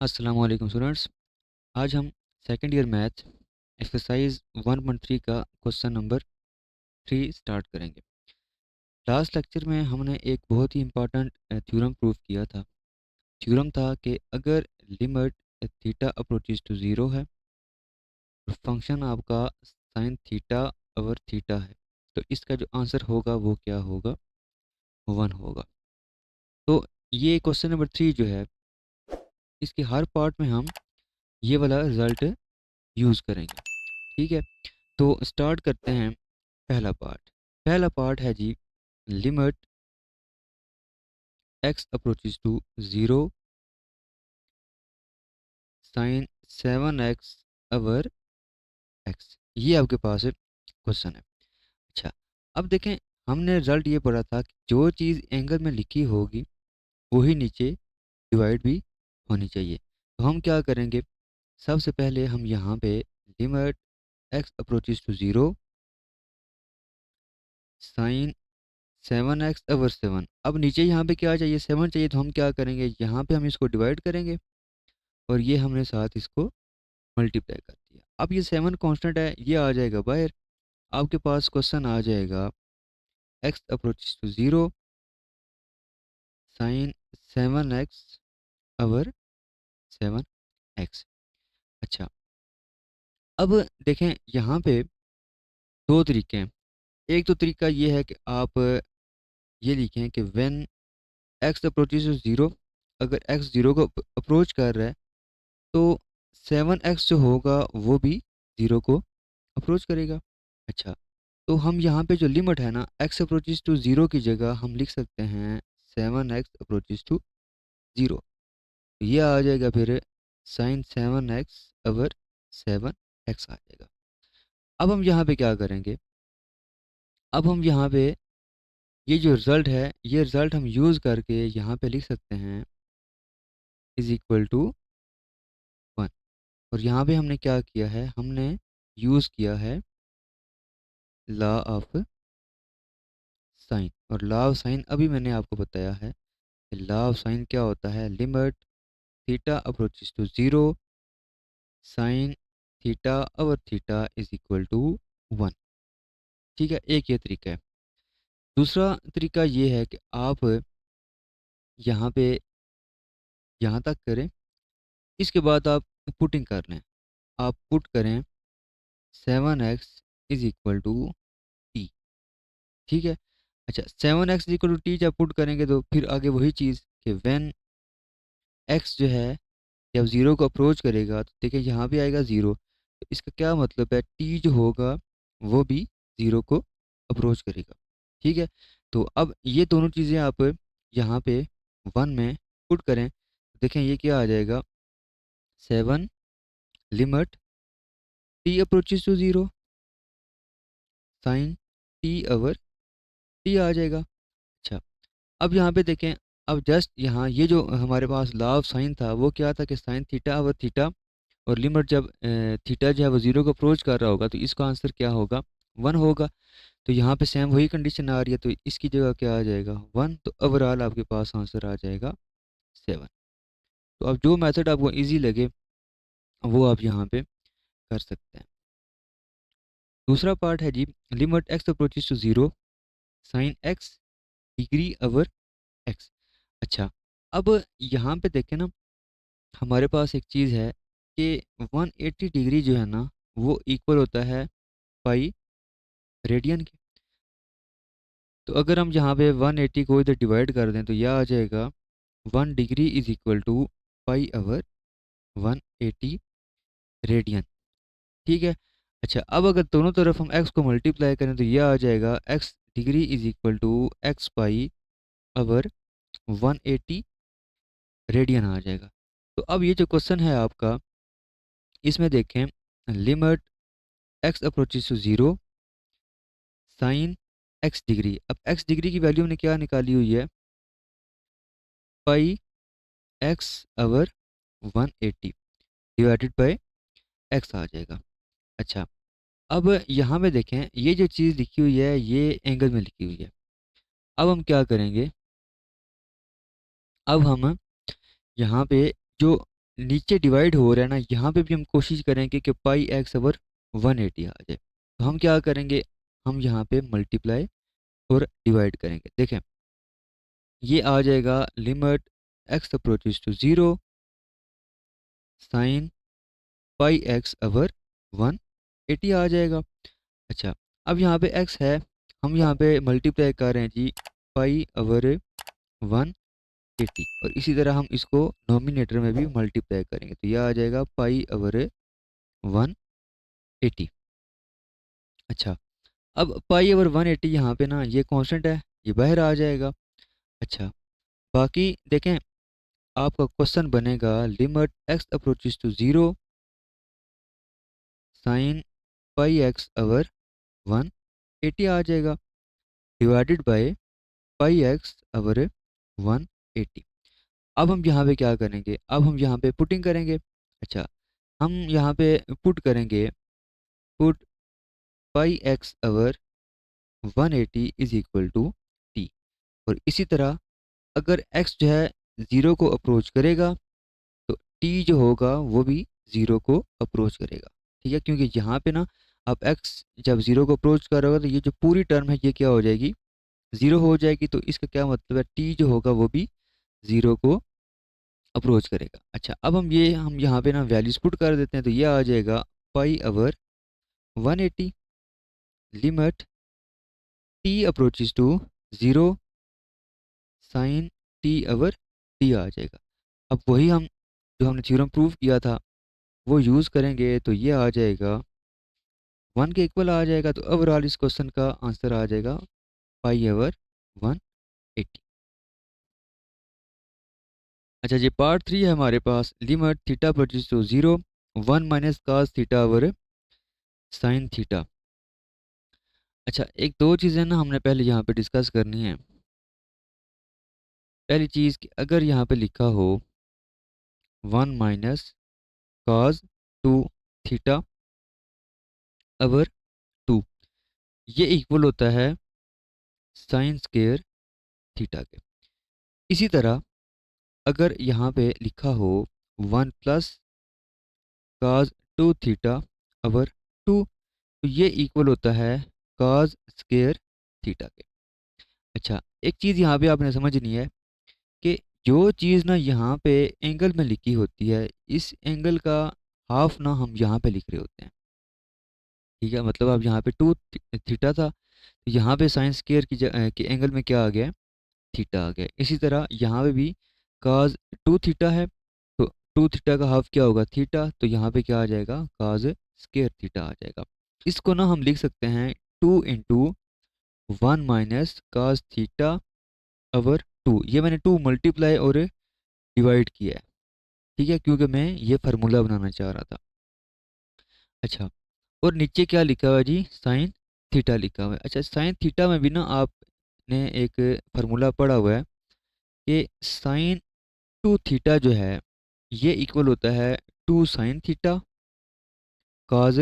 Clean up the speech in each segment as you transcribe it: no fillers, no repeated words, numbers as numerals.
अस्सलामु अलैकुम स्टूडेंट्स। आज हम सेकंड ईयर मैथ एक्सरसाइज 1.3 का क्वेश्चन नंबर 3 स्टार्ट करेंगे। लास्ट लेक्चर में हमने एक बहुत ही इम्पोर्टेंट थ्योरम प्रूव किया था। थ्योरम था कि अगर limit theta approaches to zero है और फंक्शन आपका साइन थीटा ओवर थीटा है, तो इसका जो आंसर होगा वो क्या होगा? 1 होगा। तो ये क्वेश्चन नंबर 3 जो है, इसके हर पार्ट में हम ये वाला रिजल्ट यूज़ करेंगे। ठीक है, तो स्टार्ट करते हैं। पहला पार्ट है जी, limit x approaches to zero sine 7x over x। ये आपके पास क्वेश्चन है। अच्छा, अब देखें, हमने रिजल्ट ये पढ़ा था कि जो चीज़ एंगल में लिखी होगी वही नीचे डिवाइड भी होनी चाहिए। तो हम क्या करेंगे, सबसे पहले हम यहाँ पे limit x approaches to zero sine 7x over 7। अब नीचे यहाँ पे क्या चाहिए, 7 चाहिए, तो हम क्या करेंगे, यहाँ पे हम इसको डिवाइड करेंगे और ये हमने साथ इसको मल्टीप्लाई कर दिया। अब ये 7 कांस्टेंट है, ये आ जाएगा बाहर। आपके पास क्वेश्चन आ जाएगा x approaches to zero sine 7x over 7x। अच्छा, अब देखें यहाँ पे दो तरीके हैं। एक तो तरीका ये है कि आप ये लिखें कि when x approaches to zero, अगर x ज़ीरो को अप्रोच कर रहा है तो 7x जो होगा वो भी ज़ीरो को अप्रोच करेगा। अच्छा, तो हम यहाँ पे जो लिमिट है ना, x अप्रोचेस टू ज़ीरो की जगह हम लिख सकते हैं 7x अप्रोचेस टू ज़ीरो। तो ये आ जाएगा फिर साइन 7x ओवर 7x आ जाएगा। अब हम यहाँ पे क्या करेंगे, अब हम यहाँ पे ये जो रिज़ल्ट है, ये रिज़ल्ट हम यूज़ करके यहाँ पे लिख सकते हैं इज़ इक्वल टू 1। और यहाँ पे हमने क्या किया है, हमने यूज़ किया है लॉ ऑफ साइन। और लॉ ऑफ साइन अभी मैंने आपको बताया है कि लॉ ऑफ साइन क्या होता है, limit theta approaches to zero sine theta over theta is equal to 1। ठीक है, एक ये तरीका है। दूसरा तरीका ये है कि आप यहाँ पे यहाँ तक करें, इसके बाद आप पुटिंग कर लें। आप पुट करें 7x is equal to T. ठीक है। अच्छा, 7x is equal to T जब पुट करेंगे तो फिर आगे वही चीज़ कि व्हेन x जो है जब ज़ीरो को अप्रोच करेगा तो देखिए यहाँ भी आएगा ज़ीरो। तो इसका क्या मतलब है, टी जो होगा वो भी ज़ीरो को अप्रोच करेगा। ठीक है, तो अब ये दोनों चीज़ें आप यहाँ पे 1 में पुट करें तो देखें ये क्या आ जाएगा, 7 limit T approaches to zero sine t over t आ जाएगा। अच्छा, अब यहाँ पे देखें, अब जस्ट यहाँ ये जो हमारे पास लॉ ऑफ साइन था वो क्या था कि साइन थीटा ओवर थीटा, और लिमिट जब थीटा जो है वो ज़ीरो को अप्रोच कर रहा होगा तो इसका आंसर क्या होगा, 1 होगा। तो यहाँ पे सेम वही कंडीशन आ रही है, तो इसकी जगह क्या आ जाएगा, 1। तो ओवरऑल आपके पास आंसर आ जाएगा 7। तो अब जो मेथड आपको इजी लगे वो आप यहाँ पे कर सकते हैं। दूसरा पार्ट है जी, limit x approaches to zero sine x degree over x। अच्छा, अब यहाँ पे देखें ना, हमारे पास एक चीज़ है कि 180 डिग्री जो है ना वो इक्वल होता है पाई रेडियन के। तो अगर हम यहाँ पे 180 को इधर डिवाइड कर दें तो यह आ जाएगा 1 degree is equal to pi over 180 radian. ठीक है। अच्छा, अब अगर दोनों तरफ हम x को मल्टीप्लाई करें तो यह आ जाएगा x degree is equal to x pi over 180 radian आ जाएगा। तो अब ये जो क्वेश्चन है आपका, इसमें देखें limit x approaches to zero sine x degree. अब x डिग्री की वैल्यू हमने क्या निकाली हुई है, pi x over 180 divided by x आ जाएगा। अच्छा, अब यहाँ पे देखें ये जो चीज़ लिखी हुई है ये एंगल में लिखी हुई है। अब हम क्या करेंगे, अब हम यहाँ पे जो नीचे डिवाइड हो रहा है ना, यहाँ पे भी हम कोशिश करेंगे कि पाई एक्स ओवर 180 आ जाए। तो हम क्या करेंगे, हम यहाँ पे मल्टीप्लाई और डिवाइड करेंगे। देखें ये आ जाएगा limit x approaches to 0 sine pi x over 180 आ जाएगा। अच्छा, अब यहाँ पे x है, हम यहाँ पे मल्टीप्लाई कर रहे हैं जी पाई ओवर 180, और इसी तरह हम इसको नोमिनेटर में भी मल्टीप्लाई करेंगे, तो यह आ जाएगा पाई ओवर 180। अच्छा, अब पाई ओवर 180 यहाँ पे ना ये कांस्टेंट है, ये बाहर आ जाएगा। अच्छा, बाकी देखें आपका क्वेश्चन बनेगा limit x approaches to 0 sine pi x over 180 आ जाएगा, divided by pi x over 180। अब हम यहाँ पे क्या करेंगे, अब हम यहाँ पे पुटिंग करेंगे। अच्छा, हम यहाँ पे पुट करेंगे, put pi x over 180 is equal to T. और इसी तरह अगर x जो है 0 को अप्रोच करेगा तो t जो होगा वो भी 0 को अप्रोच करेगा। ठीक है, क्योंकि यहाँ पे ना अब x जब 0 को अप्रोच करेगा तो ये जो पूरी टर्म है ये क्या हो जाएगी, 0 हो जाएगी। तो इसका क्या मतलब है, t जो होगा वो भी 0 को अप्रोच करेगा। अच्छा, अब हम यहाँ पे ना वैल्यूज पुट कर देते हैं, तो ये आ जाएगा pi over 180 limit t approaches to 0 sine t over t आ जाएगा। अब वही हम जो हमने थ्योरम प्रूव किया था वो यूज़ करेंगे, तो ये आ जाएगा 1 के इक्वल आ जाएगा। तो ओवरऑल इस क्वेश्चन का आंसर आ जाएगा पाई ओवर 180। अच्छा जी, पार्ट 3 है हमारे पास, limit theta approaches to 0 1 minus cos theta over sine theta. अच्छा, एक दो चीज़ें ना हमने पहले यहाँ पे डिस्कस करनी है। पहली चीज़ कि अगर यहाँ पे लिखा हो 1 माइनस कास 2 थीटा ओवर 2, ये इक्वल होता है साइन स्क्वायर थीटा के। इसी तरह अगर यहाँ पे लिखा हो 1 प्लस काज 2 थीटा ओवर 2, तो ये इक्वल होता है काज स्क्वायर थीटा के। अच्छा, एक चीज़ यहाँ पे आपने समझनी है कि जो चीज़ ना यहाँ पे एंगल में लिखी होती है, इस एंगल का हाफ ना हम यहाँ पे लिख रहे होते हैं। ठीक है, मतलब अब यहाँ पे 2 थीटा था, तो यहाँ पे साइन स्क्वायर के एंगल में क्या आ गया, थीटा आ गया। इसी तरह यहाँ पे भी काज 2 थीटा है, तो 2 थीटा का हाफ क्या होगा, थीटा, तो यहाँ पे क्या आ जाएगा, काज स्क्वायर थीटा आ जाएगा। इसको ना हम लिख सकते हैं 2 इंटू 1 माइनस काज थीटा ओवर 2। ये मैंने 2 मल्टीप्लाई और डिवाइड किया है। ठीक है, क्योंकि मैं ये फार्मूला बनाना चाह रहा था। अच्छा, और नीचे क्या लिखा हुआ है जी, साइन थीटा लिखा हुआ है। अच्छा, साइन थीटा में भी ना आपने एक फार्मूला पढ़ा हुआ है कि साइन 2 थीटा जो है ये इक्वल होता है 2 साइन थीटा कॉज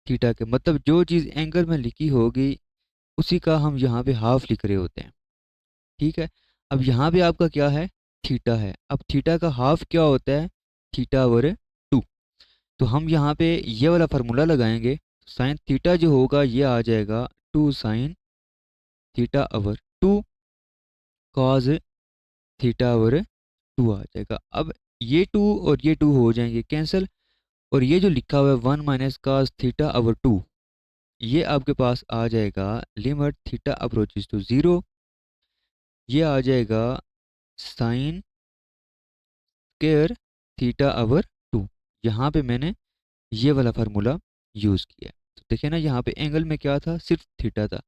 थीटा के। मतलब जो चीज़ एंगल में लिखी होगी उसी का हम यहाँ पे हाफ लिख रहे होते हैं। ठीक है, अब यहाँ पे आपका क्या है, थीटा है। अब थीटा का हाफ क्या होता है, थीटा ओवर 2। तो हम यहाँ पे ये वाला फार्मूला लगाएंगे, साइन थीटा जो होगा ये आ जाएगा 2 sign theta over 2 cause theta over 2 आ जाएगा। अब ये 2 और ये 2 हो जाएंगे कैंसिल, और ये जो लिखा हुआ है 1 माइनस कास थीटा ओवर 2, ये आपके पास आ जाएगा लिमिट थीटा अप्रोचेस टू 0, ये आ जाएगा साइन स्क्वायर थीटा ओवर 2। यहाँ पे मैंने ये वाला फार्मूला यूज़ किया है। तो देखिए ना, यहाँ पे एंगल में क्या था, सिर्फ थीटा था।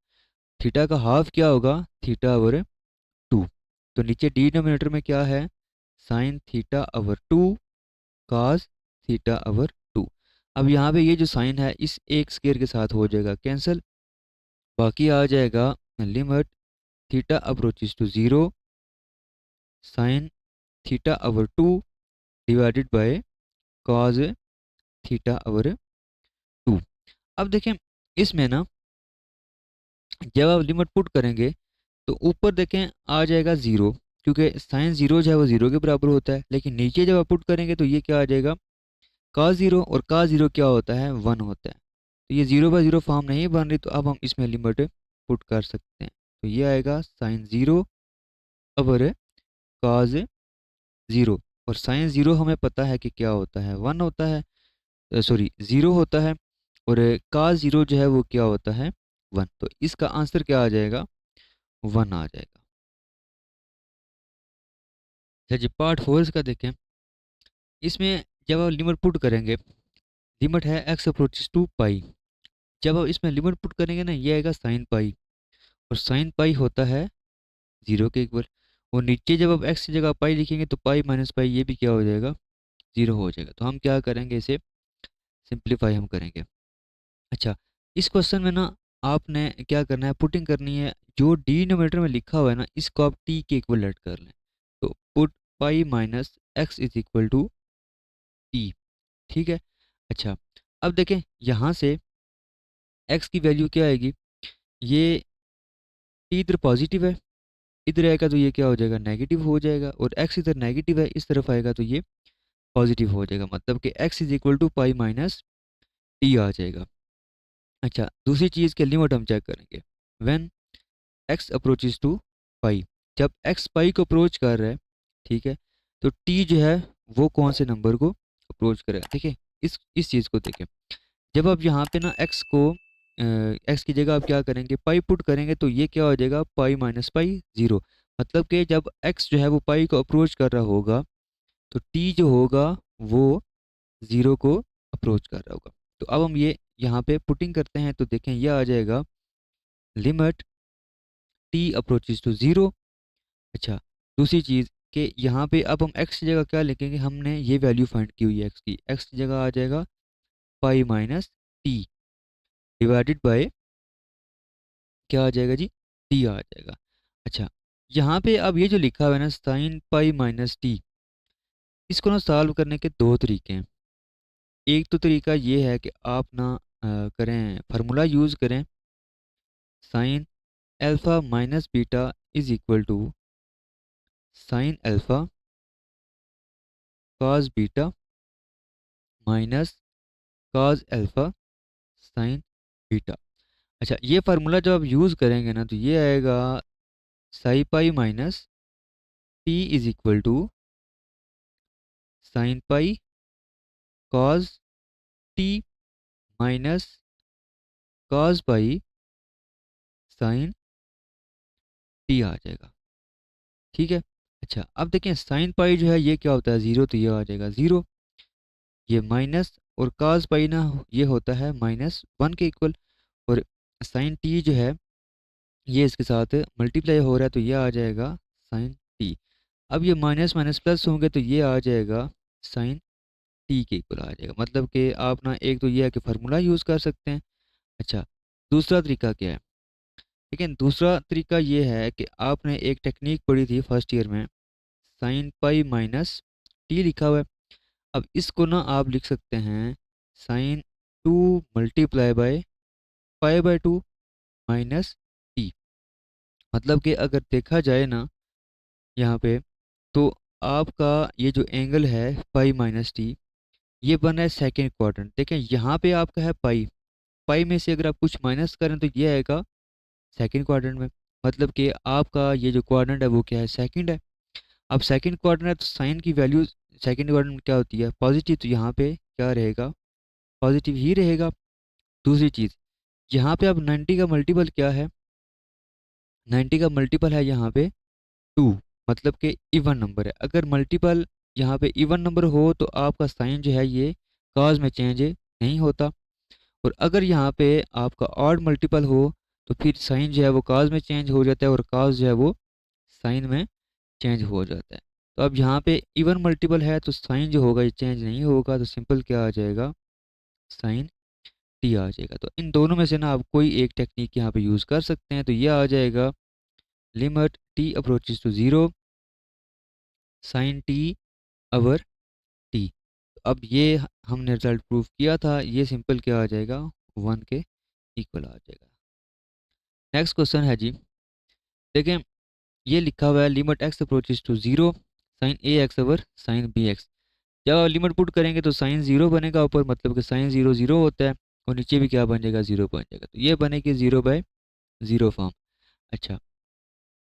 थीटा का हाफ क्या होगा, थीटा ओवर 2। तो नीचे डिनोमिनेटर में क्या है, sine theta over 2 cos theta over 2। अब यहाँ पे ये जो साइन है इस एक स्क्वायर के साथ हो जाएगा कैंसिल, बाकी आ जाएगा limit theta approaches to 0 sine theta over 2 divided by cos theta over 2। अब देखें इसमें ना जब आप लिमिट पुट करेंगे तो ऊपर देखें आ जाएगा 0, क्योंकि साइन जीरो जो है वो जीरो के बराबर होता है, लेकिन नीचे जब आप पुट करेंगे तो ये क्या आ जाएगा, cos जीरो, और cos जीरो क्या होता है, वन होता है। तो ये जीरो बाय जीरो फॉर्म नहीं बन रही, तो अब हम इसमें लिमिट पुट कर सकते हैं। तो ये आएगा sine zero over cos zero, और साइन जीरो हमें पता है कि क्या होता है, वन होता है, सॉरी जीरो होता है, और cos जीरो जो है वो क्या होता है, वन। तो इसका आंसर क्या आ जाएगा, वन आ जाएगा। अच्छा जी, पार्ट फोर इसका देखें। इसमें जब आप लिमिट पुट करेंगे, लिमिट है x अप्रोचेस टू पाई, जब आप इसमें लिमिट पुट करेंगे ना, ये आएगा साइन पाई, और साइन पाई होता है जीरो के इक्वल। और नीचे जब आप x की जगह पाई लिखेंगे तो पाई माइनस पाई ये भी क्या हो जाएगा, जीरो हो जाएगा। तो हम क्या करेंगे, इसे सिंप्लीफाई हम करेंगे। अच्छा, इस क्वेश्चन में ना आपने क्या करना है, पुटिंग करनी है, जो डिनोमिनेटर में लिखा हुआ है ना इसको आप t के इक्वल लेट कर लें। तो put pi minus x is equal to T, ठीक है। अच्छा, अब देखें यहाँ से x की वैल्यू क्या आएगी, ये t इधर पॉजिटिव है, इधर आएगा तो ये क्या हो जाएगा, नेगेटिव हो जाएगा, और x इधर नेगेटिव है, इस तरफ आएगा तो ये पॉजिटिव हो जाएगा, मतलब कि x is equal to pi minus t आ जाएगा। अच्छा, दूसरी चीज़ के लिमिट हम चेक करेंगे, when x approaches to pi, जब x पाई को अप्रोच कर रहा है, ठीक है, तो t जो है वो कौन से नंबर को अप्रोच करेगा। देखिए इस चीज़ को देखें, जब आप यहाँ पे ना x को x की जगह आप क्या करेंगे, पाई पुट करेंगे, तो ये क्या हो जाएगा, पाई माइनस पाई जीरो। मतलब कि जब x जो है वो पाई को अप्रोच कर रहा होगा, तो t जो होगा वो जीरो को अप्रोच कर रहा होगा। तो अब हम ये यहाँ पे पुटिंग करते हैं, तो देखें ये आ जाएगा limit t approaches to zero. अच्छा, दूसरी चीज़ कि यहाँ पे अब हम x की जगह क्या लिखेंगे, हमने ये वैल्यू फाइंड की हुई है x की, x की जगह आ जाएगा पाई माइनस टी डिवाइडेड बाय क्या आ जाएगा जी, टी आ जाएगा। अच्छा, यहाँ पे अब ये जो लिखा हुआ है ना साइन पाई माइनस टी, इसको ना सॉल्व करने के दो तरीके हैं। एक तो तरीका ये है कि आप ना करें फार्मूला यूज़ करें, sine alpha minus beta is equal to sine alpha cos beta minus cos alpha sine beta. अच्छा, ये फार्मूला जब आप यूज़ करेंगे ना, तो ये आएगा sine pi minus t is equal to sine pi cos t minus cos pi sine t आ जाएगा, ठीक है। अच्छा, अब देखें साइन पाई जो है ये क्या होता है, ज़ीरो, तो ये आ जाएगा ज़ीरो, ये माइनस, और कॉस पाई ना ये होता है माइनस वन के इक्वल, और साइन टी जो है ये इसके साथ मल्टीप्लाई हो रहा है, तो ये आ जाएगा साइन टी। अब ये माइनस माइनस प्लस होंगे तो ये आ जाएगा साइन टी के इक्वल आ जाएगा। मतलब कि आप ना एक तो ये है कि फार्मूला यूज़ कर सकते हैं। अच्छा, दूसरा तरीका क्या है, लेकिन दूसरा तरीका ये है कि आपने एक टेक्निक पढ़ी थी फर्स्ट ईयर में, साइन पाई माइनस टी लिखा हुआ है। अब इसको ना आप लिख सकते हैं sign to multiply by pi by two minus T. मतलब कि अगर देखा जाए ना यहाँ पे, तो आपका ये जो एंगल है पाई माइनस टी, ये बन रहा है सेकेंड क्वाड्रेंट। देखें यहाँ पे आपका है पाई, पाई में से अगर आप कुछ माइनस करें तो ये आएगा सेकंड क्वाड्रेंट में। मतलब कि आपका ये जो क्वाड्रेंट है वो क्या है, सेकंड है। अब सेकंड क्वाड्रेंट है तो साइन की वैल्यू सेकंड क्वाड्रेंट में क्या होती है, पॉजिटिव, तो यहाँ पे क्या रहेगा, पॉजिटिव ही रहेगा। दूसरी चीज़, यहाँ पे अब 90 का मल्टीपल क्या है, 90 का मल्टीपल है यहाँ पे टू, मतलब कि इवन नंबर है। अगर मल्टीपल यहाँ पे इवन नंबर हो तो आपका साइन जो है ये कॉज में चेंज नहीं होता, और अगर यहाँ पे आपका ऑड मल्टीपल हो तो फिर साइन जो है वो कॉज में चेंज हो जाता है, और कॉज जो है वो साइन में चेंज हो जाता है। तो अब यहाँ पे इवन मल्टीपल है तो साइन जो होगा ये चेंज नहीं होगा, तो सिंपल क्या आ जाएगा, साइन टी आ जाएगा। तो इन दोनों में से ना आप कोई एक टेक्निक यहाँ पे यूज़ कर सकते हैं। तो ये आ जाएगा limit T approaches to zero sine T over T. अब ये हमने रिजल्ट प्रूव किया था, ये सिंपल क्या आ जाएगा, वन के इक्वल आ जाएगा। नेक्स्ट क्वेश्चन है जी, देखें ये लिखा हुआ है limit x approaches to zero sine A x over sine B x. जब आप लिमिट पुट करेंगे तो साइन जीरो बनेगा ऊपर, मतलब कि साइन जीरो जीरो होता है, और नीचे भी क्या बन जाएगा, जीरो बन जाएगा। तो ये बनेगी जीरो बाय जीरो फॉर्म। अच्छा,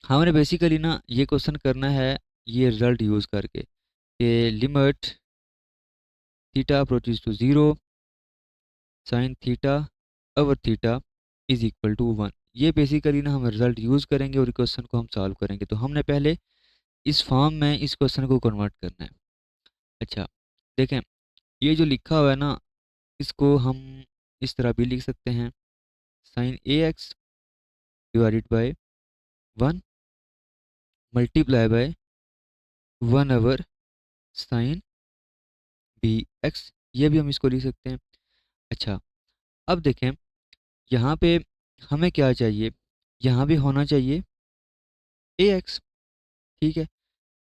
हमने बेसिकली ना ये क्वेश्चन करना है ये रिजल्ट यूज करके कि limit theta approaches to zero sine theta over theta is equal to one. ये बेसिकली ना हम रिजल्ट यूज करेंगे और क्वेश्चन को हम सॉल्व करेंगे। तो हमने पहले इस फॉर्म में इस क्वेश्चन को कन्वर्ट करना है। अच्छा, देखें, ये जो लिखा हुआ है ना, इसको हम इस तरह भी लिख सकते हैं, sine A x divided by one multiply by one over sine B x, ये भी हम इसको लिख सकते हैं। अच्छा, अब देखें, यहाँ पे हमें क्या चाहिए, यहाँ भी होना चाहिए ए एक्स। ठीक है,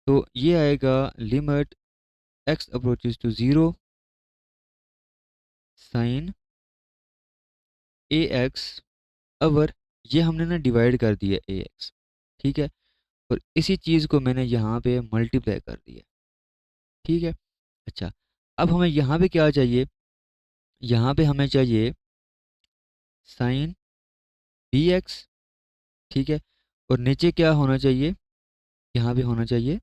तो ये आएगा limit x approaches to zero sine A x over, ये हमने ना डिवाइड कर दिया ए एक्स। ठीक है, और इसी चीज़ को मैंने यहाँ पे मल्टीप्लाई कर दिया। ठीक है, अच्छा, अब हमें यहाँ पे क्या चाहिए, यहाँ पे हमें चाहिए साइन बी एक्स। ठीक है, और नीचे क्या होना चाहिए, यहाँ पे होना चाहिए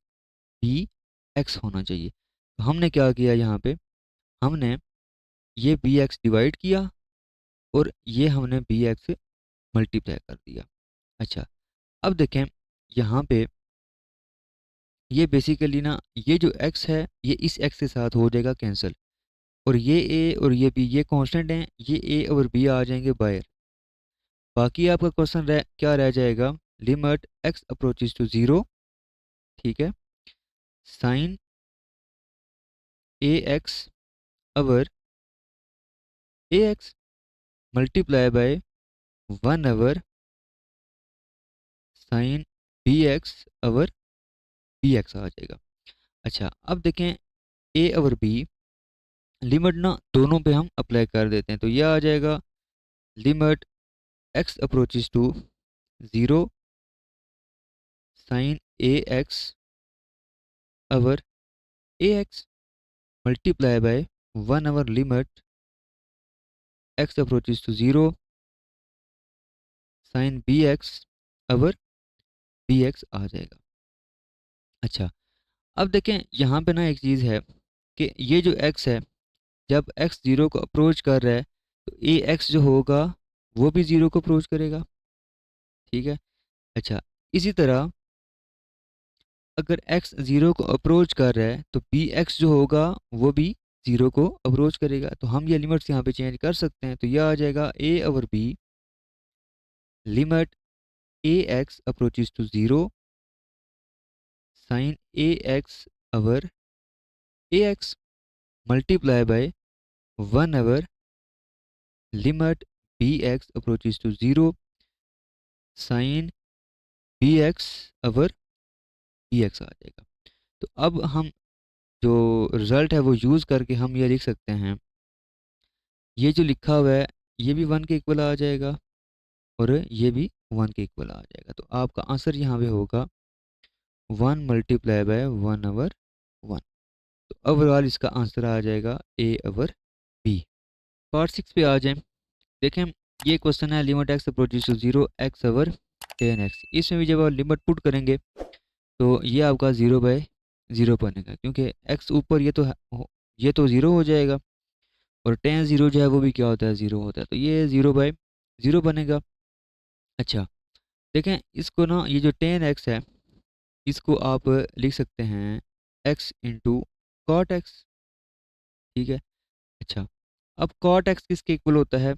बी एक्स होना चाहिए। तो हमने क्या किया, यहाँ पे हमने ये बी एक्स डिवाइड किया और ये हमने बी एक्स मल्टीप्लाई कर दिया। अच्छा, अब देखें, यहाँ पे ये बेसिकली ना ये जो x है ये इस x के साथ हो जाएगा कैंसिल, और ये a और ये b ये कांस्टेंट हैं, ये a और b आ जाएंगे बाहर। बाकी आपका क्वेश्चन क्या रह जाएगा, limit x approaches to zero, ठीक है, sine A x over a x multiply by one over sine B x over b x आ जाएगा। अच्छा, अब देखें a और b लिमिट ना दोनों पे हम अप्लाई कर देते हैं, तो यह आ जाएगा limit x approaches to zero sine A x over a x multiply by one over limit x approaches to zero sine B x over b x आ जाएगा। अच्छा, अब देखें, यहाँ पे ना एक चीज़ है कि ये जो x है, जब x जीरो को अप्रोच कर रहा है तो ए एक्स जो होगा वो भी जीरो को अप्रोच करेगा। ठीक है, अच्छा, इसी तरह अगर x जीरो को अप्रोच कर रहा है तो बी एक्स जो होगा वो भी जीरो को अप्रोच करेगा। तो हम ये लिमिट्स यहाँ पे चेंज कर सकते हैं, तो यह आ जाएगा a over b limit a x approaches to zero sine A x over a x multiply by one over limit b x approaches to zero sine B x over b x आ जाएगा। तो अब हम जो result है वो use करके हम ये लिख सकते हैं, ये जो लिखा हुआ है ये भी वन के इक्वल आ जाएगा और ये भी वन के इक्वल आ जाएगा। तो आपका आंसर यहाँ पे होगा one multiply by one over one. तो ओवरऑल इसका आंसर आ जाएगा A over B. Part six पे आ जाएं, देखें, ये क्वेश्चन है limit x approaches to zero x over ten x. इसमें भी जब आप लिमिट पुट करेंगे तो ये आपका जीरो बाय जीरो बनेगा, क्योंकि एक्स ऊपर ये तो ये तो जीरो हो जाएगा, और टेन जीरो जो है वो भी क्या होता है, जीरो होता है, तो ये जीरो बाय जीरो बनेगा। अच्छा, देखें, इसको ना ये जो टेन एक्स है इसको आप लिख सकते हैं एक्स इंटू कॉट एक्स। ठीक है, अच्छा, अब कॉट एक्स किसके इक्वल होता है,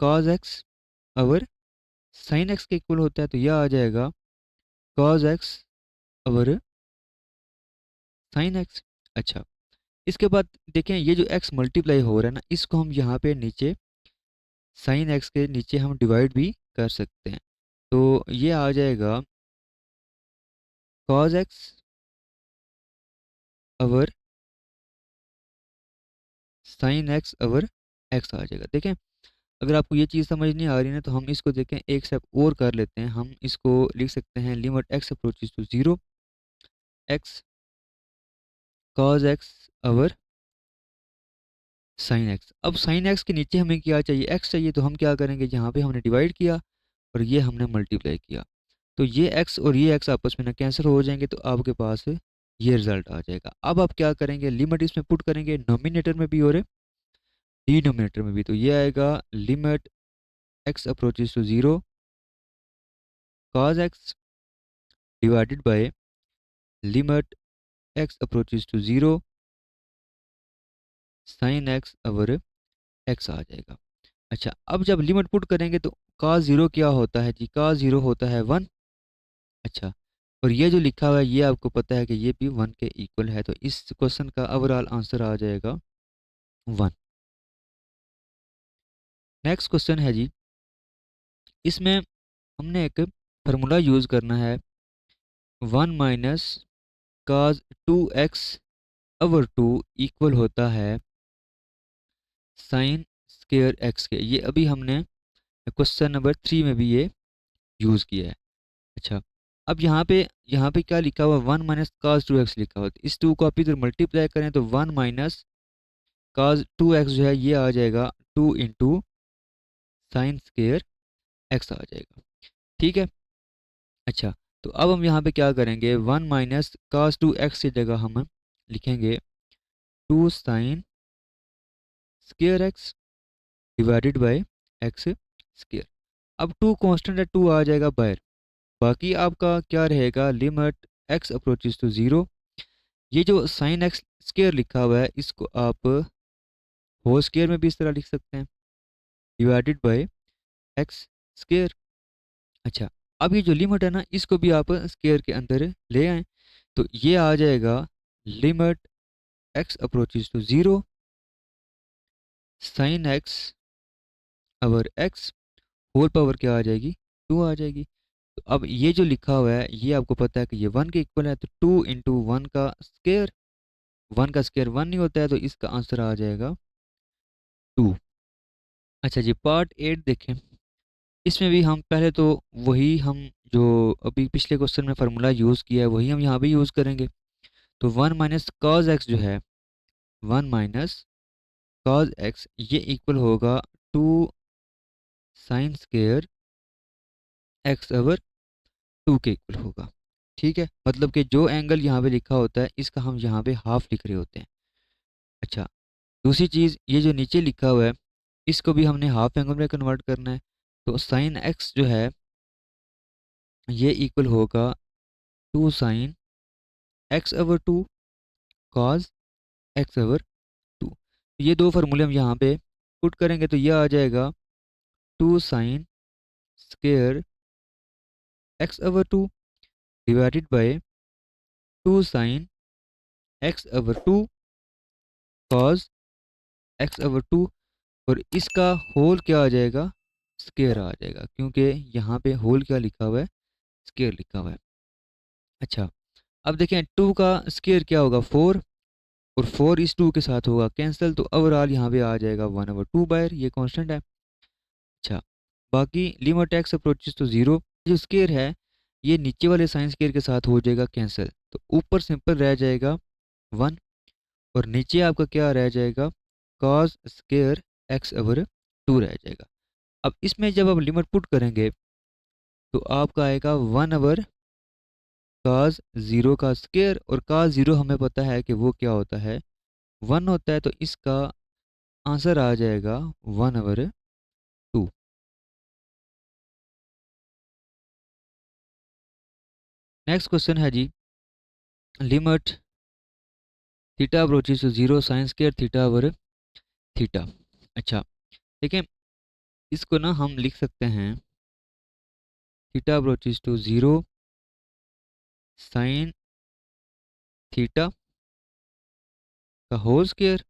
cause x over sine x के इक्वल होता है, तो यह आ जाएगा cos x over sine x. अच्छा, इसके बाद देखें, ये जो एक्स मल्टीप्लाई हो रहा है ना, इसको हम यहाँ पे नीचे साइन एक्स के नीचे हम डिवाइड भी कर सकते हैं। तो ये आ जाएगा cos x over sine x over x आ जाएगा। देखें, अगर आपको ये चीज़ समझ नहीं आ रही ना तो हम इसको देखें एक स्टेप और कर लेते हैं। हम इसको लिख सकते हैं limit x approaches to 0 x cos x over sin x। अब sin x के नीचे हमें क्या चाहिए, x चाहिए, तो हम क्या करेंगे, यहाँ पे हमने डिवाइड किया और ये हमने मल्टीप्लाई किया, तो ये x और ये x आपस में ना कैंसिल हो जाएंगे, तो आपके पास ये रिजल्ट आ जाएगा। अब आप क्या करेंगे, लिमिट इसमें पुट करेंगे नोमिनेटर में भी और डिनोमिनेटर में भी, तो ये आएगा limit x approaches to 0 cos x divided by limit x approaches to 0 sin x over x आ जाएगा। अच्छा, अब जब लिमिट पुट करेंगे तो cos 0 क्या होता है जी, cos 0 होता है 1। अच्छा, और ये जो लिखा हुआ है ये आपको पता है कि ये भी 1 के इक्वल है, तो इस क्वेश्चन का ओवरऑल आंसर आ जाएगा 1। नेक्स्ट क्वेश्चन है जी, इसमें हमने एक फार्मूला यूज करना है, 1 माइनस cos 2x अवर 2 इक्वल होता है साइन स्क्वायर x के। ये अभी हमने क्वेश्चन नंबर 3 में भी ये यूज किया है। अच्छा, अब यहाँ पे क्या लिखा हुआ, 1 माइनस cos 2x लिखा हुआ है, तो इस 2 को आप इधर मल्टीप्लाई करें तो 1 माइनस cos 2x जो है ये आ जाएगा 2 इंटू साइन स्क्वायर x आ जाएगा। ठीक है। अच्छा, तो अब हम यहाँ पे क्या करेंगे, 1 माइनस cos 2x की जगह हम लिखेंगे 2 sine square x divided by x square. अब 2 कांस्टेंट है, 2 आ जाएगा बाहर, बाकी आपका क्या रहेगा, लिमिट x अप्रोचेस टू 0। ये जो साइन एक्स स्क्वायर लिखा हुआ है इसको आप होल स्क्वायर में भी इस तरह लिख सकते हैं, डिवाइडेड बाय एक्स स्क्वायर। अच्छा, अब ये जो लिमिट है ना इसको भी आप स्क्वायर के अंदर ले आए, तो ये आ जाएगा limit x approaches to 0 sine x over x whole power क्या आ जाएगी, 2 आ जाएगी। तो अब ये जो लिखा हुआ है ये आपको पता है कि ये 1 के इक्वल है, तो 2 इंटू 1 का स्क्वायर, 1 का स्क्वायर 1 नहीं होता है, तो इसका आंसर आ जाएगा 2। अच्छा जी, पार्ट 8 देखें। इसमें भी हम पहले तो वही हम जो अभी पिछले क्वेश्चन में फार्मूला यूज़ किया है वही हम यहाँ भी यूज़ करेंगे। तो 1 माइनस कॉज एक्स जो है, 1 माइनस कॉज एक्स ये इक्वल होगा 2 साइन स्क्वेयर एक्स ओवर 2 के इक्वल होगा। ठीक है, मतलब कि जो एंगल यहाँ पे लिखा होता है इसका हम यहाँ पे हाफ लिख रहे होते हैं। अच्छा, दूसरी चीज़ ये जो नीचे लिखा हुआ है इसको भी हमने हाफ एंगल में कन्वर्ट करना है, तो साइन एक्स जो है ये इक्वल होगा 2 sign x over 2 cause x over 2। ये दो फार्मूले हम यहाँ पे पुट करेंगे तो ये आ जाएगा 2 sine square x over 2 divided bye 2 sign x over 2 cause x over 2, और इसका होल क्या आ जाएगा, स्क्वेयर आ जाएगा, क्योंकि यहाँ पे होल क्या लिखा हुआ है, स्क्वेयर लिखा हुआ है। अच्छा, अब देखें 2 का स्क्वेयर क्या होगा 4, और 4 इस 2 के साथ होगा कैंसिल, तो ओवरऑल यहाँ पे आ जाएगा 1/2 बायर, ये कांस्टेंट है। अच्छा, बाकी लिमिट एक्स अप्रोचेस टू 0, जो स्क्वायर है ये नीचे वाले साइन स्क्वायर के साथ हो जाएगा कैंसिल, तो ऊपर सिंपल रह जाएगा 1, और नीचे आपका क्या रह जाएगा, कॉस स्क्वायर एक्स ओवर 2 रह जाएगा। अब इसमें जब आप लिमिट पुट करेंगे तो आपका आएगा 1 cos 0 का स्क्वायर, और cos 0 हमें पता है कि वो क्या होता है, 1 होता है, तो इसका आंसर आ जाएगा 1/2। नेक्स्ट क्वेश्चन है जी, limit theta approaches to 0 sine square theta over theta. अच्छा, देखें इसको ना हम लिख सकते हैं theta approaches to 0 sine theta का होल स्क्वायर,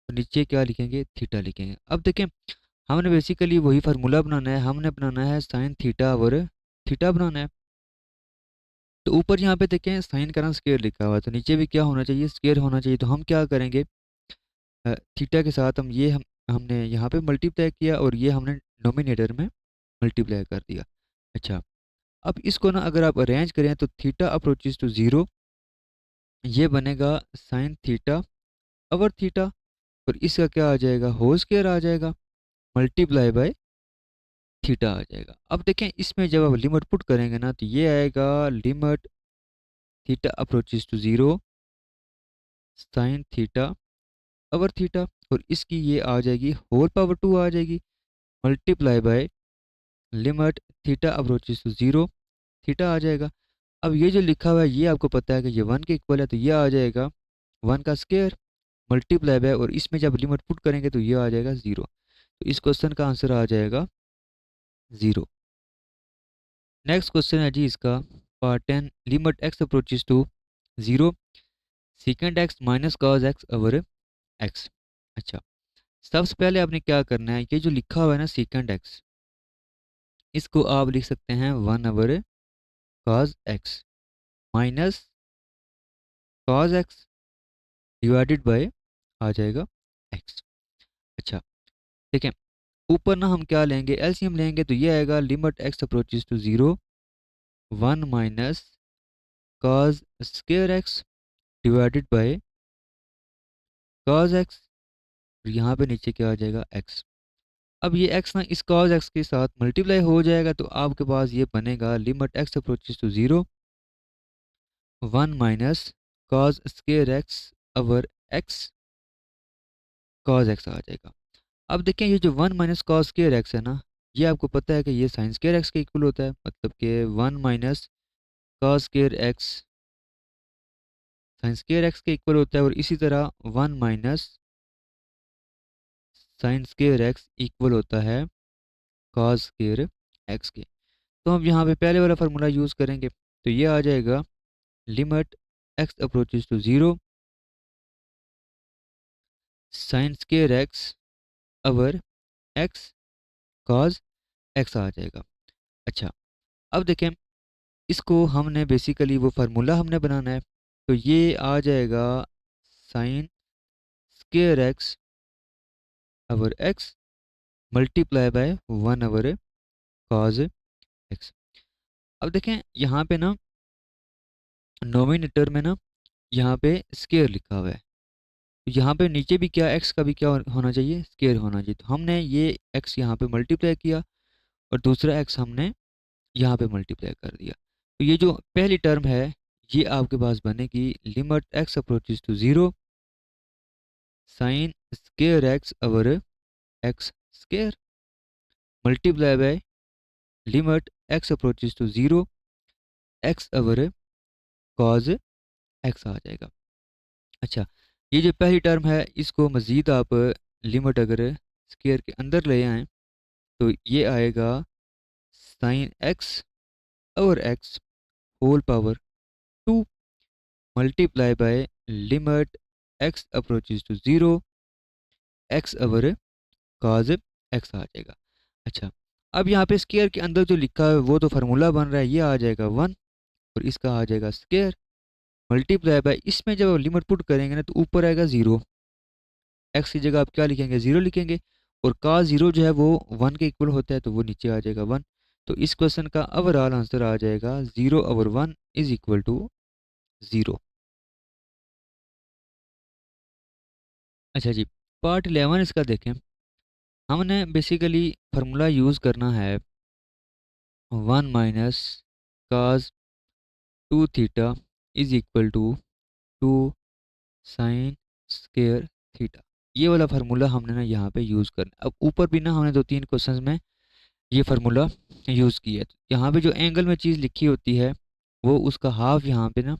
और नीचे क्या लिखेंगे, थीटा लिखेंगे। अब देखें हमने बेसिकली वही फार्मूला बनाना है, हमने बनाना है साइन थीटा ओवर थीटा बनाना है, तो ऊपर यहाँ पे देखें साइन का ना स्क्वायर लिखा हुआ है, तो नीचे भी क्या होना चाहिए, स्क्वायर होना चाहिए। तो हम क्या करेंगे, थीटा के साथ हम ये हम हमने यहाँ पे मल्टीप्लाई किया और ये हमने नोमिनेटर में मल्टीप्लाई कर दिया। अच्छा, अब इसको ना अगर आप अरेंज करें तो थीटा अप्रोचेस टू ज़ीरो, ये बनेगा साइन थीटा अवर थीटा, और इसका क्या आ जाएगा, होल स्क्वायर आ जाएगा, मल्टीप्लाई बाय थीटा आ जाएगा। अब देखें इसमें जब आप लिमिट पुट करेंगे ना तो ये आएगा limit theta approaches to zero sine theta over theta, और इसकी ये आ जाएगी होल पावर 2 आ जाएगी, multiply by limit theta approaches to zero theta आ जाएगा। अब ये जो लिखा हुआ है ये आपको पता है कि ये 1 के इक्वल है, तो ये आ जाएगा 1 का स्क्वायर मल्टीप्लाई बाय, और इसमें जब लिमिट पुट करेंगे तो ये आ जाएगा 0। तो इस क्वेश्चन का आंसर आ जाएगा 0। नेक्स्ट क्वेश्चन है जी इसका part 10, limit x approaches to 0 second x minus cos x over x. अच्छा, सबसे पहले आपने क्या करना है, ये जो लिखा हुआ है ना सेकेंड एक्स, इसको आप लिख सकते हैं 1 over cos x minus cos x divided by आ जाएगा एक्स। अच्छा, देखें ऊपर ना हम क्या लेंगे, एलसीएम लेंगे, तो ये आएगा limit x approaches to 0 1 minus cos square x divided by cos x, और यहाँ पे नीचे क्या आ जाएगा एक्स। अब ये एक्स ना इस कॉस एक्स के साथ मल्टीप्लाई हो जाएगा, तो आपके पास ये बनेगा limit x approaches to 0 1 minus cos square x over x cos x आ जाएगा। अब देखें ये जो 1 माइनस कॉस स्क्वायर एक्स है ना, ये आपको पता है कि ये साइन स्क्वायर एक्स के इक्वल होता है, मतलब कि 1 minus cos square x sign square x के इक्वल होता है, और इसी तरह 1 minus sign square x equal होता है कॉस स्क्वायर एक्स के। तो हम यहाँ पे पहले वाला फार्मूला यूज़ करेंगे, तो ये आ जाएगा limit x approaches to 0 sine square x over x cos x आ जाएगा। अच्छा, अब देखें इसको हमने बेसिकली वो फार्मूला हमने बनाना है, तो ये आ जाएगा sign square x over x multiply by 1 over cos x. अब देखें यहाँ पे ना नोमिनेटर में ना यहाँ पे स्क्वायर लिखा हुआ है, तो यहाँ पे नीचे भी क्या एक्स का भी क्या होना चाहिए, स्क्वायर होना चाहिए। तो हमने ये एक्स यहाँ पे मल्टीप्लाई किया और दूसरा एक्स हमने यहाँ पे मल्टीप्लाई कर दिया, तो ये जो पहली टर्म है ये आपके पास बनेगी limit x approaches to 0 sine square x over x square multiply by limit x approaches to 0 x over cos x आ जाएगा। अच्छा, ये जो पहली टर्म है इसको मज़ीद आप लिमिट अगर स्क्वायर के अंदर ले आएँ तो ये आएगा sine x over x whole power 2 multiply by limit x approaches to 0 x over cos x आ जाएगा। अच्छा, अब यहाँ पे स्क्वायर के अंदर जो लिखा है वो तो फार्मूला बन रहा है, ये आ जाएगा 1 और इसका आ जाएगा स्क्वायर मल्टीप्लाई बाय, इसमें जब लिमिट पुट करेंगे ना तो ऊपर आएगा 0, एक्स की जगह आप क्या लिखेंगे 0 लिखेंगे, और का 0 जो है वो 1 के इक्वल होता है तो वो नीचे आ जाएगा 1। तो इस क्वेश्चन का ओवरऑल आंसर आ जाएगा 0 ओवर 1 इज इक्वल टू 0। अच्छा जी, पार्ट 11 इसका देखें, हमने बेसिकली फार्मूला यूज़ करना है 1 minus cos 2 theta is equal to 2 sine square theta. ये वाला फार्मूला हमने ना यहाँ पे यूज़ करना। अब ऊपर भी ना हमने 2-3 क्वेश्चंस में ये फार्मूला यूज़ किया है। यहाँ पे जो एंगल में चीज़ लिखी होती है वो उसका हाफ यहाँ पे ना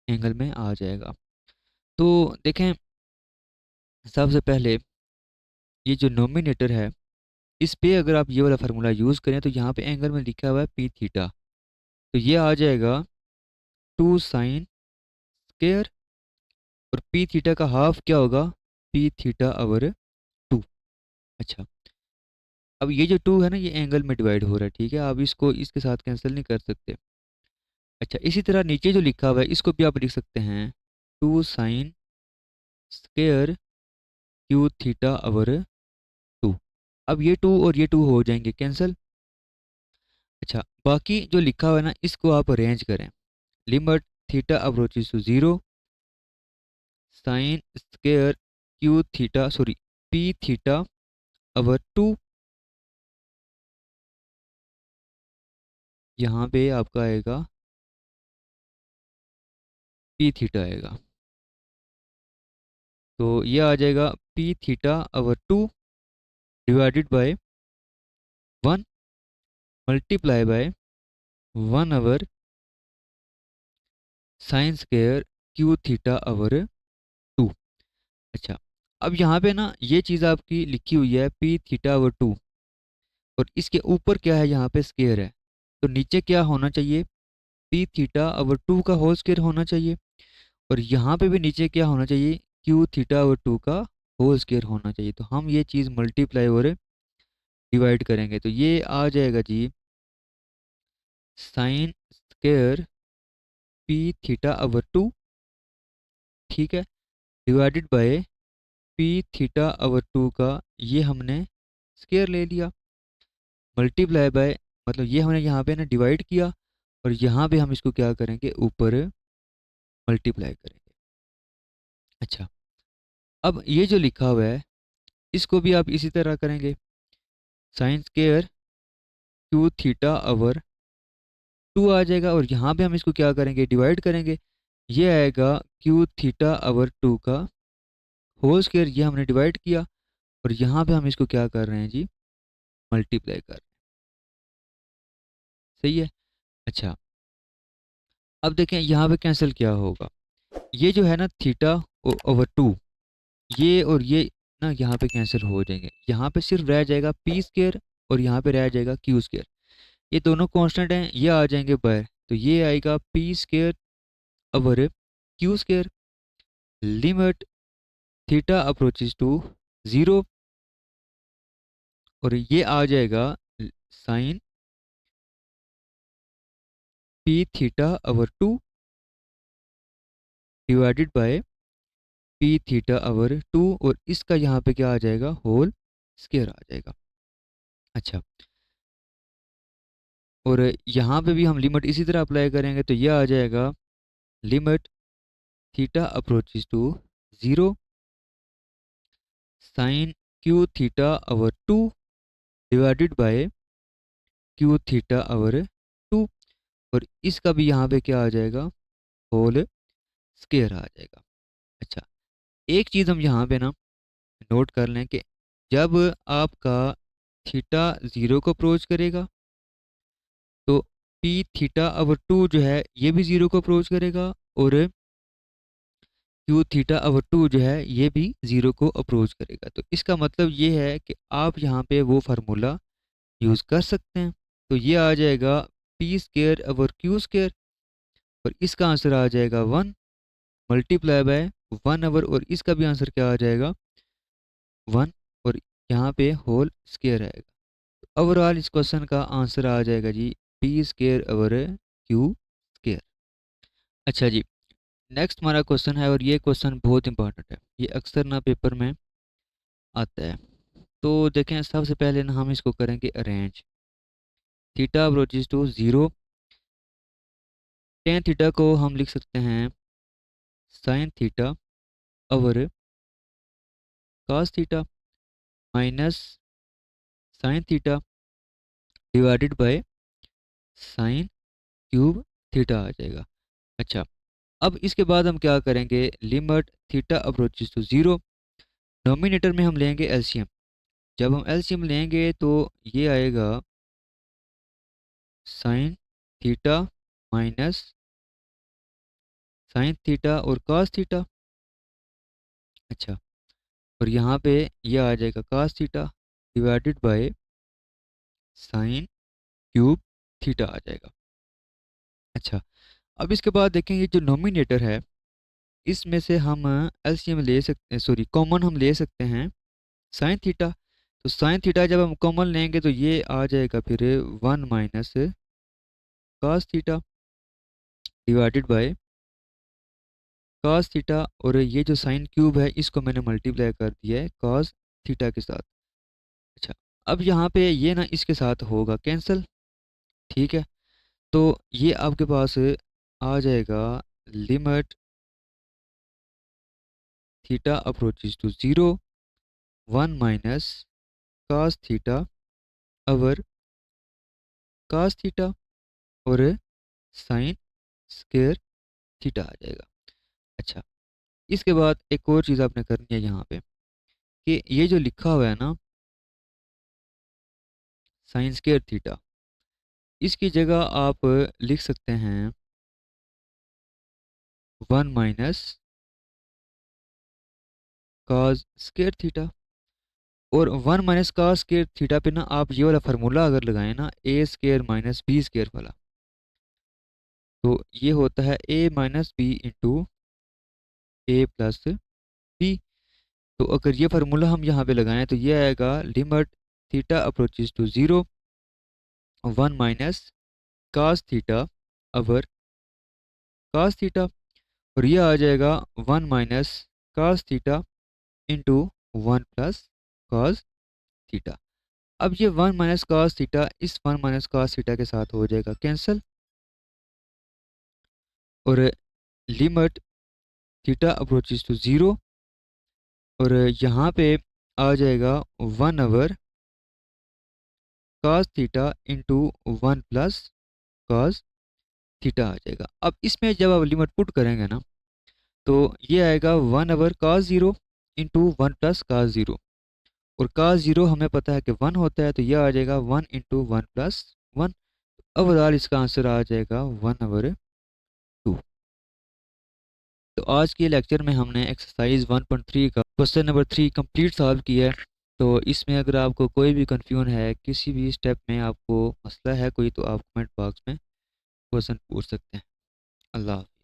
एंगल में आ जाएगा। तो देखें सबसे पहले ये जो नोमिनेटर है इस पे अगर आप ये वाला फार्मूला यूज़ करें तो यहाँ पे एंगल में लिखा हुआ है पी थीटा, तो ये आ जाएगा 2 साइन स्क्वायर, और पी थीटा का हाफ क्या होगा, पी थीटा ओवर 2। अच्छा, अब ये जो 2 है ना ये एंगल में डिवाइड हो रहा है, ठीक है, आप इसको इसके साथ कैंसिल नहीं कर सकते। अच्छा, इसी तरह नीचे जो लिखा हुआ है इसको भी आप लिख सकते हैं 2 sine square q theta over अब ये 2 और ये 2 हो जाएंगे कैंसिल। अच्छा, बाकी जो लिखा हुआ है ना, इसको आप अरेंज करें। Limit theta approaches to 0, sine square q theta sorry p theta over 2, यहाँ पे आपका आएगा पी थीटा आएगा। तो ये आ जाएगा p theta over 2 divided by 1 multiply by 1 over sine square q theta over 2। अच्छा, अब यहाँ पे ना ये चीज़ आपकी लिखी हुई है पी थीटा अवर 2, और इसके ऊपर क्या है, यहाँ पे स्क्वायर है। तो नीचे क्या होना चाहिए, पी थीटा अवर 2 का होल स्क्वायर होना चाहिए, और यहाँ पे भी नीचे क्या होना चाहिए, क्यू थीटा अवर 2 का होल स्क्वायर होना चाहिए। तो हम ये चीज़ मल्टीप्लाई और डिवाइड करेंगे तो ये आ जाएगा जी sine square P theta over 2, ठीक है, divided by P theta over 2 का ये हमने स्क्वायर ले लिया, मल्टीप्लाई बाय मतलब ये हमने यहाँ पे ना डिवाइड किया, और यहाँ पे हम इसको क्या करेंगे, ऊपर मल्टीप्लाई करेंगे। अच्छा, अब ये जो लिखा हुआ है इसको भी आप इसी तरह करेंगे, sign square q theta over 2 आ जाएगा, और यहाँ पे हम इसको क्या करेंगे, डिवाइड करेंगे। ये आएगा क्यू थीटा अवर 2 का होल स्क्वायर, ये हमने डिवाइड किया, और यहाँ पे हम इसको क्या कर रहे हैं जी, मल्टीप्लाई कर रहे हैं। सही है। अच्छा, अब देखें यहाँ पे कैंसिल क्या होगा, ये जो है ना थीटा ओवर 2, ये और ये ना यहाँ पे कैंसिल हो जाएंगे, यहाँ पे सिर्फ रह जाएगा पी स्क्वायर, और यहाँ पे रह जाएगा क्यू स्क्वायर। ये दोनों कांस्टेंट हैं, ये आ जाएंगे बाहर, तो ये आएगा P square over Q square limit theta approaches to 0, और ये आ जाएगा sine P theta over 2 divided by P theta over 2, और इसका यहाँ पे क्या आ जाएगा, होल स्क्वायर आ जाएगा। अच्छा, और यहाँ पे भी हम लिमिट इसी तरह अप्लाई करेंगे, तो यह आ जाएगा limit theta approaches to 0 sine Q theta over 2 divided by Q theta over 2, और इसका भी यहाँ पे क्या आ जाएगा, होल स्क्वायर आ जाएगा। अच्छा, एक चीज़ हम यहाँ पे ना नोट कर लें कि जब आपका थीटा 0 को अप्रोच करेगा तो पी थीटा ओवर 2 जो है ये भी 0 को अप्रोच करेगा, और क्यू थीटा ओवर 2 जो है ये भी 0 को अप्रोच करेगा। तो इसका मतलब ये है कि आप यहाँ पे वो फार्मूला यूज़ कर सकते हैं। तो ये आ जाएगा P square over Q square, और इसका आंसर आ जाएगा 1 मल्टीप्लाई बाय 1 ओवर, और इसका भी आंसर क्या आ जाएगा 1, और यहाँ पे होल स्क्वायर आएगा। ओवरऑल इस क्वेश्चन का आंसर आ जाएगा G P square over Q square. अच्छा जी, नेक्स्ट हमारा क्वेश्चन है, और ये क्वेश्चन बहुत इंपॉर्टेंट है, ये अक्सर ना पेपर में आता है। तो देखें, सबसे पहले ना हम इसको करेंगे arrange. Theta approaches to 0, tan theta को हम लिख सकते हैं sine theta over cos theta minus sine theta divided by sine cube theta आ जाएगा। अच्छा, अब इसके बाद हम क्या करेंगे, limit theta approaches to 0, numerator में हम लेंगे एलसीएम। जब हम एलसीएम लेंगे तो ये आएगा sine theta minus sine theta और कॉस थीटा। अच्छा, और यहाँ पे ये आ जाएगा cos theta divided by sine cube theta आ जाएगा। अच्छा, अब इसके बाद देखेंगे जो नोमिनेटर है इसमें से हम एलसीएम ले सकते, सॉरी कॉमन हम ले सकते हैं साइन थीटा। तो साइन थीटा जब हम कॉमन लेंगे तो ये आ जाएगा फिर 1 minus cos theta divided by cos theta, और ये जो साइन क्यूब है इसको मैंने मल्टीप्लाई कर दिया है कॉस थीटा के साथ। अच्छा, अब यहाँ पे ये ना इसके साथ होगा कैंसिल, ठीक है। तो ये आपके पास आ जाएगा limit theta approaches to 0 1 minus cos theta over cos theta और साइन स्क्वायर थीटा आ जाएगा। अच्छा, इसके बाद एक और चीज़ आपने करनी है यहाँ पे कि ये जो लिखा हुआ है ना साइन स्क्वायर थीटा, इसकी जगह आप लिख सकते हैं 1 माइनस cos स्क्वायर थीटा। और 1 माइनस cos स्क्वायर थीटा पे ना आप ये वाला फार्मूला अगर लगाएं ना ए स्क्वायर माइनस बी स्क्वायर वाला, तो ये होता है ए माइनस बी इंटू ए प्लस बी। तो अगर ये फार्मूला हम यहाँ पे लगाएं तो ये आएगा limit theta approaches to 0 1 minus cos theta over cos theta और ये आ जाएगा 1 minus cos theta into 1 plus cos theta. अब ये 1 माइनस cos थीटा इस 1 माइनस cos थीटा के साथ हो जाएगा कैंसिल और लिमिट थीटा अप्रोचेस टू 0 और यहाँ पे आ जाएगा 1 over cos theta into 1 plus cos theta आ जाएगा। अब इसमें जब आप लिमिट पुट करेंगे ना तो ये आएगा 1 over cos 0 into 1 plus cos 0 और cos 0 हमें पता है कि 1 होता है तो यह आ जाएगा 1 इंटू 1 प्लस 1। ओवरऑल इसका आंसर आ जाएगा 1 ओवर 2। तो आज के लेक्चर में हमने एक्सरसाइज 1.3 का क्वेश्चन नंबर 3 कंप्लीट सॉल्व किया है। तो इसमें अगर आपको कोई भी कंफ्यूजन है, किसी भी स्टेप में आपको मसला है कोई, तो आप कमेंट बॉक्स में क्वेश्चन पूछ सकते हैं। अल्लाह हाफ़िज़।